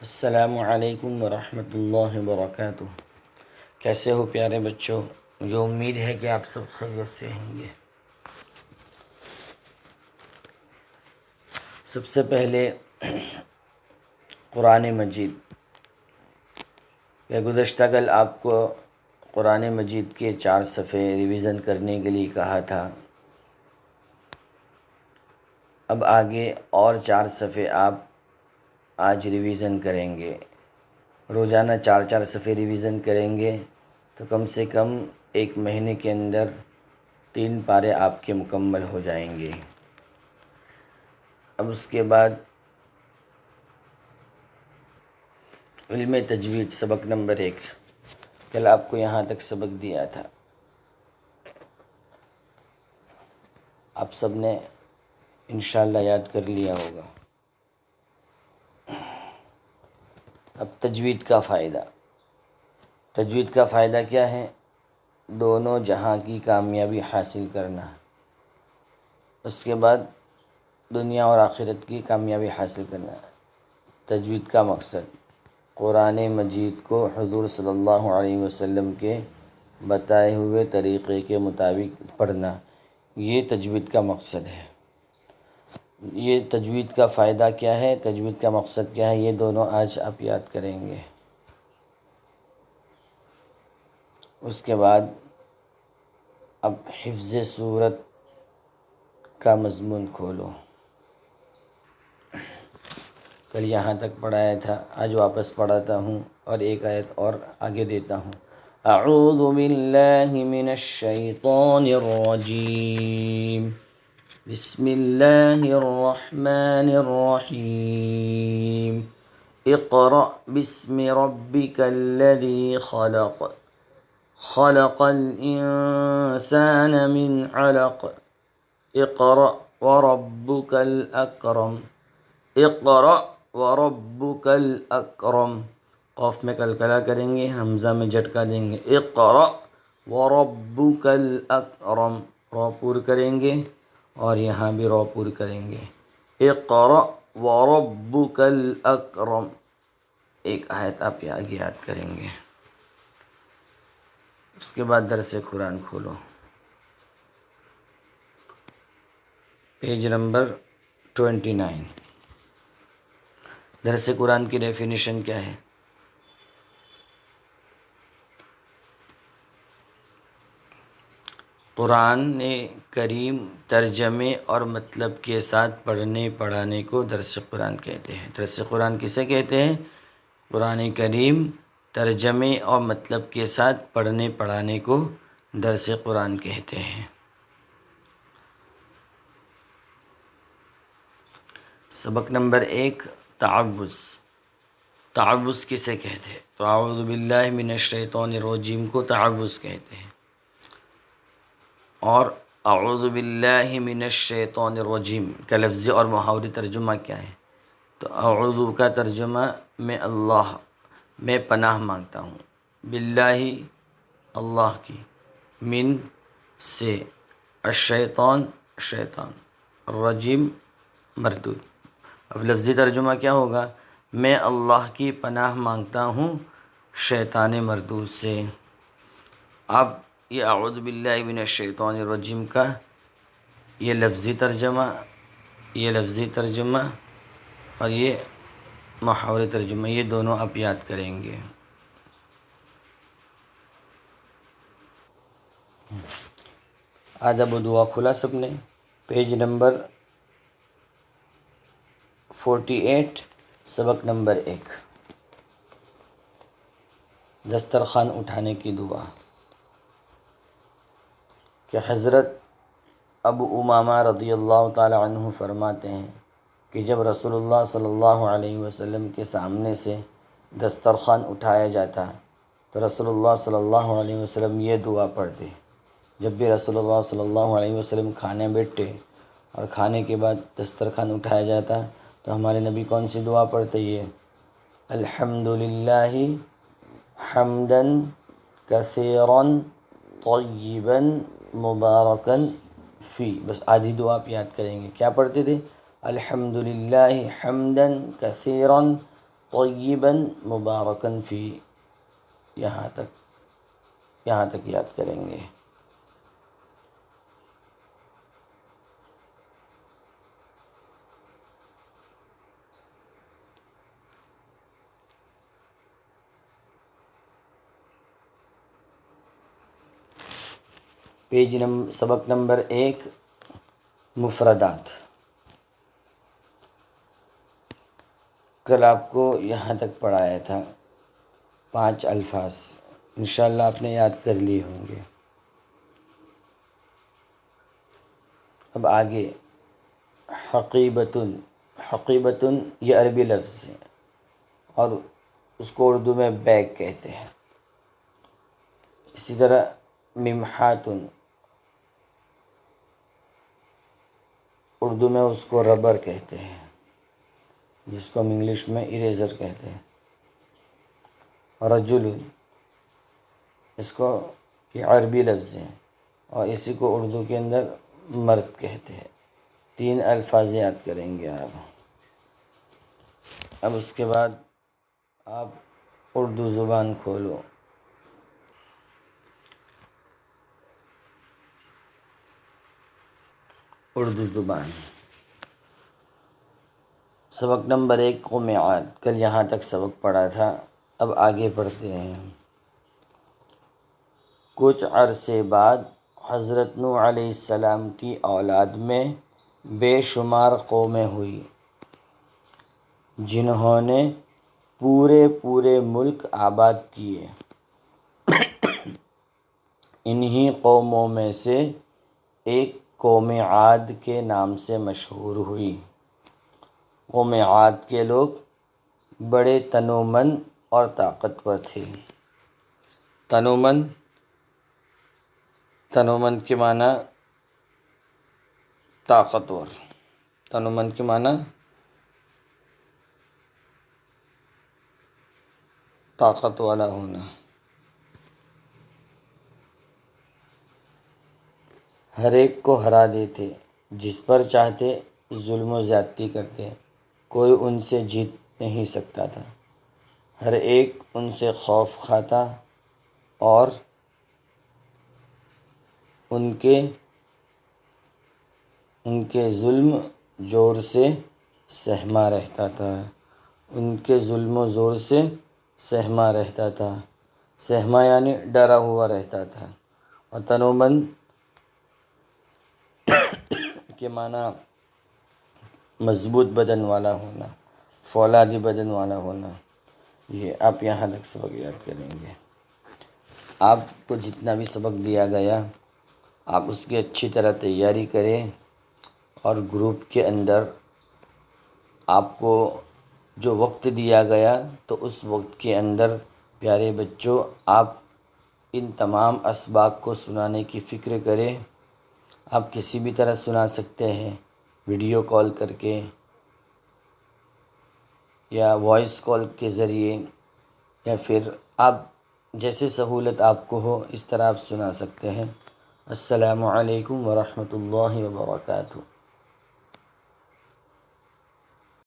السلام علیکم ورحمۃ اللہ وبرکاتہ۔ کیسے ہو پیارے بچوں؟ مجھے امید ہے کہ آپ سب خیریت سے ہوں گے۔ سب سے پہلے قرآن مجید، کہ گزشتہ کل آپ کو قرآن مجید کے 4 صفحے ریویژن کرنے کے لیے کہا تھا۔ اب آگے اور 4 صفحے آپ آج ریویژن کریں گے۔ روزانہ 4 صفحے ریویژن کریں گے تو کم سے کم ایک مہینے کے اندر 3 پارے آپ کے مکمل ہو جائیں گے۔ اب اس کے بعد علم تجوید سبق نمبر 1، کل آپ کو یہاں تک سبق دیا تھا، آپ سب نے انشاءاللہ یاد کر لیا ہوگا۔ اب تجوید کا فائدہ، تجوید کا فائدہ کیا ہے؟ دونوں جہاں کی کامیابی حاصل کرنا، اس کے بعد دنیا اور آخرت کی کامیابی حاصل کرنا۔ تجوید کا مقصد قرآن مجید کو حضور صلی اللہ علیہ وسلم کے بتائے ہوئے طریقے کے مطابق پڑھنا، یہ تجوید کا مقصد ہے۔ یہ تجوید کا فائدہ کیا ہے، تجوید کا مقصد کیا ہے، یہ دونوں آج آپ یاد کریں گے۔ اس کے بعد اب حفظ صورت کا مضمون کھولو۔ کل یہاں تک پڑھایا تھا، آج واپس پڑھاتا ہوں اور ایک آیت اور آگے دیتا ہوں۔ اعوذ باللہ من الشیطان الرجیم، بسم اللہ الرحمن الرحیم، اقرأ باسم ربک الذی خلق، خلق الانسان من علق، اقرأ وربک الاکرم، اقرأ وربک الاکرم۔ قاف میں قلقلہ کریں گے، حمزہ میں جھٹکا دیں گے۔ اقرأ وربک الاکرم، رو پور کریں گے اور یہاں بھی رو پور کریں گے۔ اقرأ وربک الاکرم، ایک آیت آپ آگے یاد کریں گے۔ اس کے بعد درس قرآن کھولو، پیج نمبر 29۔ درس قرآن کی ڈیفینیشن کیا ہے؟ قرآن کریم ترجمے اور مطلب کے ساتھ پڑھنے پڑھانے کو درس قرآن کہتے ہیں۔ درس قرآن کسے کہتے ہیں؟ قرآن کریم ترجمے اور مطلب کے ساتھ پڑھنے پڑھانے کو درس قرآن کہتے ہیں۔ سبق نمبر 1، تعوذ۔ تعوذ کسے کہتے ہیں؟ تو اعوذ باللہ من الشیطان الرجیم کو تعوذ کہتے ہیں۔ اور اعوذ باللہ من الشیطان الرجیم کا لفظی اور محاوری ترجمہ کیا ہے؟ تو اعوذ کا ترجمہ میں پناہ مانگتا ہوں، باللہ اللہ کی، من سے، الشیطان شیطان، الرجیم مردود۔ اب لفظی ترجمہ کیا ہوگا؟ میں اللہ کی پناہ مانگتا ہوں شیطان مردود سے۔ اب یہ اعوذ باللہ من الشیطان الرجیم کا یہ لفظی ترجمہ اور یہ محاوری ترجمہ، یہ دونوں آپ یاد کریں گے۔ ادب و دعا کھلا سب نے؟ پیج نمبر 48، سبق نمبر 1، دسترخوان اٹھانے کی دعا، کہ حضرت ابو امامہ رضی اللہ تعالی عنہ فرماتے ہیں کہ جب رسول اللہ صلی اللہ علیہ وسلم کے سامنے سے دسترخوان اٹھایا جاتا تو رسول اللہ صلی اللہ علیہ وسلم یہ دعا پڑھتے۔ جب بھی رسول اللہ صلی اللہ علیہ وسلم کھانے بیٹھتے اور کھانے کے بعد دسترخوان اٹھایا جاتا تو ہمارے نبی کون سی دعا پڑھتے؟ یہ الحمدللہ حمدا کثیرا طیبا مبارکا فی، بس آدھی دعا آپ یاد کریں گے۔ کیا پڑھتے تھے؟ الحمدللہ حمدا کثیرا طیبا مبارکن فی، یہاں تک یاد کریں گے۔ سبق نمبر 1، مفردات۔ کل آپ کو یہاں تک پڑھایا تھا 5 الفاظ، انشاءاللہ آپ نے یاد کر لیے ہوں گے۔ اب آگے حقیبتن، حقیبتن یہ عربی لفظ ہے اور اس کو اردو میں بیگ کہتے ہیں۔ اسی طرح ممحاتن، اردو میں اس کو ربر کہتے ہیں، جس کو ہم انگلش میں اریزر کہتے ہیں۔ رجل، اس کو یہ عربی لفظ ہے اور اسی کو اردو کے اندر مرد کہتے ہیں۔ 3 الفاظ یاد کریں گے آپ۔ اب اس کے بعد آپ اردو زبان کھولو۔ اردو زبان، سبق نمبر 1 قمیعات، کل یہاں تک سبق پڑھا تھا۔ اب آگے پڑھتے ہیں۔ کچھ عرصے بعد حضرت نوح علیہ السلام کی اولاد میں بے شمار قومیں ہوئی، جنہوں نے پورے ملک آباد کیے۔ انہی قوموں میں سے ایک قوم عاد کے نام سے مشہور ہوئی۔ قوم عاد کے لوگ بڑے تنومند اور طاقتور تھے۔ تنومند کے معنی طاقتور، تنومند کے معنی طاقت والا ہونا۔ ہر ایک کو ہرا دیتے، جس پر چاہتے ظلم و زیادتی کرتے، کوئی ان سے جیت نہیں سکتا تھا۔ ہر ایک ان سے خوف کھاتا اور ان کے ظلم زور سے سہما رہتا تھا۔ ان کے ظلم و زور سے سہما رہتا تھا۔ سہما یعنی ڈرا ہوا رہتا تھا۔ اور تنومند کے معنی مضبوط بدن والا ہونا، فولادی بدن والا ہونا۔ یہ آپ یہاں تک سبق یاد کریں گے۔ آپ کو جتنا بھی سبق دیا گیا آپ اس کی اچھی طرح تیاری کریں، اور گروپ کے اندر آپ کو جو وقت دیا گیا تو اس وقت کے اندر پیارے بچوں آپ ان تمام اسباق کو سنانے کی فکر کریں۔ آپ کسی بھی طرح سنا سکتے ہیں، ویڈیو کال کر کے یا وائس کال کے ذریعے، یا پھر آپ جیسے سہولت آپ کو ہو اس طرح آپ سنا سکتے ہیں۔ السلام علیکم ورحمۃ اللہ وبرکاتہ۔